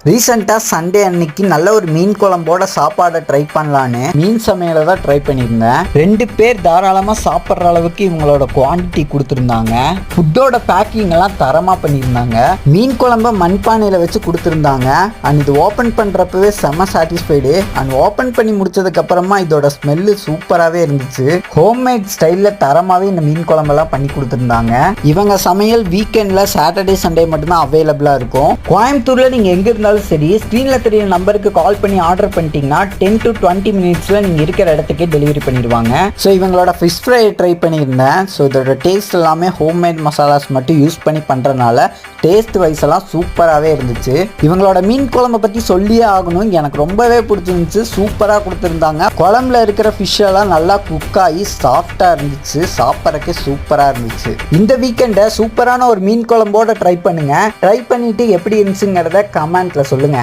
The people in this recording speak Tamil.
ரீசெண்டாக சண்டே அன்னைக்கு நல்ல ஒரு மீன் குழம்போட சாப்பாடை ட்ரை பண்ணலான்னு மீன் சமையலை தான் ட்ரை பண்ணியிருந்தேன். 2 பேர் தாராளமாக சாப்பிட்ற அளவுக்கு இவங்களோட குவான்டிட்டி கொடுத்துருந்தாங்க. ஃபுட்டோட பேக்கிங் எல்லாம் தரமாக பண்ணியிருந்தாங்க. மீன் குழம்ப மண்பானையில் வச்சு கொடுத்துருந்தாங்க. அண்ட் இது ஓப்பன் பண்ணுறப்பவே செம்ம சாட்டிஸ்ஃபைடு. அண்ட் ஓப்பன் பண்ணி முடிச்சதுக்கப்புறமா இதோட ஸ்மெல்லு சூப்பராகவே இருந்துச்சு. ஹோம்மேட் ஸ்டைலில் தரமாகவே இந்த மீன் குழம்பெல்லாம் பண்ணி கொடுத்துருந்தாங்க. இவங்க சமையல் வீக்கெண்டில் சாட்டர்டே சண்டே மட்டும்தான் அவைலபிளாக இருக்கும். கோயம்புத்தூரில் நீங்கள் எங்கே இருந்தாலும் சரி, ஸ்க்ரீன்ல தெரிய நம்பருக்கு கால் பண்ணி ஆர்டர் பண்ணிட்டீங்கன்னா 10 to 20 மினிட்ஸ்ல நீங்க இருக்கிற இடத்துக்கே டெலிவரி பண்ணிடுவாங்க. ஸோ இவங்களோட ஃபிஷ் ஃப்ரை ட்ரை பண்ணியிருந்தேன். ஸோ இதோட டேஸ்ட் எல்லாமே ஹோம்மேட் மசாலாஸ் மட்டும் யூஸ் பண்ணி பண்றதுனால டேஸ்ட் வைஸ் எல்லாம் சூப்பராகவே இருந்துச்சு. இவங்களோட மீன் குழம்பை பற்றி சொல்லியே ஆகணும். எனக்கு ரொம்பவே பிடிச்சிருந்துச்சு. சூப்பராக கொடுத்துருந்தாங்க. குழம்புல இருக்கிற ஃபிஷ் எல்லாம் நல்லா குக் ஆகி சாஃப்டாக இருந்துச்சு. சாப்பிட்றதுக்கே சூப்பராக இருந்துச்சு. இந்த வீக்கெண்டை சூப்பரான ஒரு மீன் குழம்போட ட்ரை பண்ணுங்க. ட்ரை பண்ணிட்டு எப்படி இருந்துச்சுங்கிறத கமெண்ட்ல சொல்லுங்க.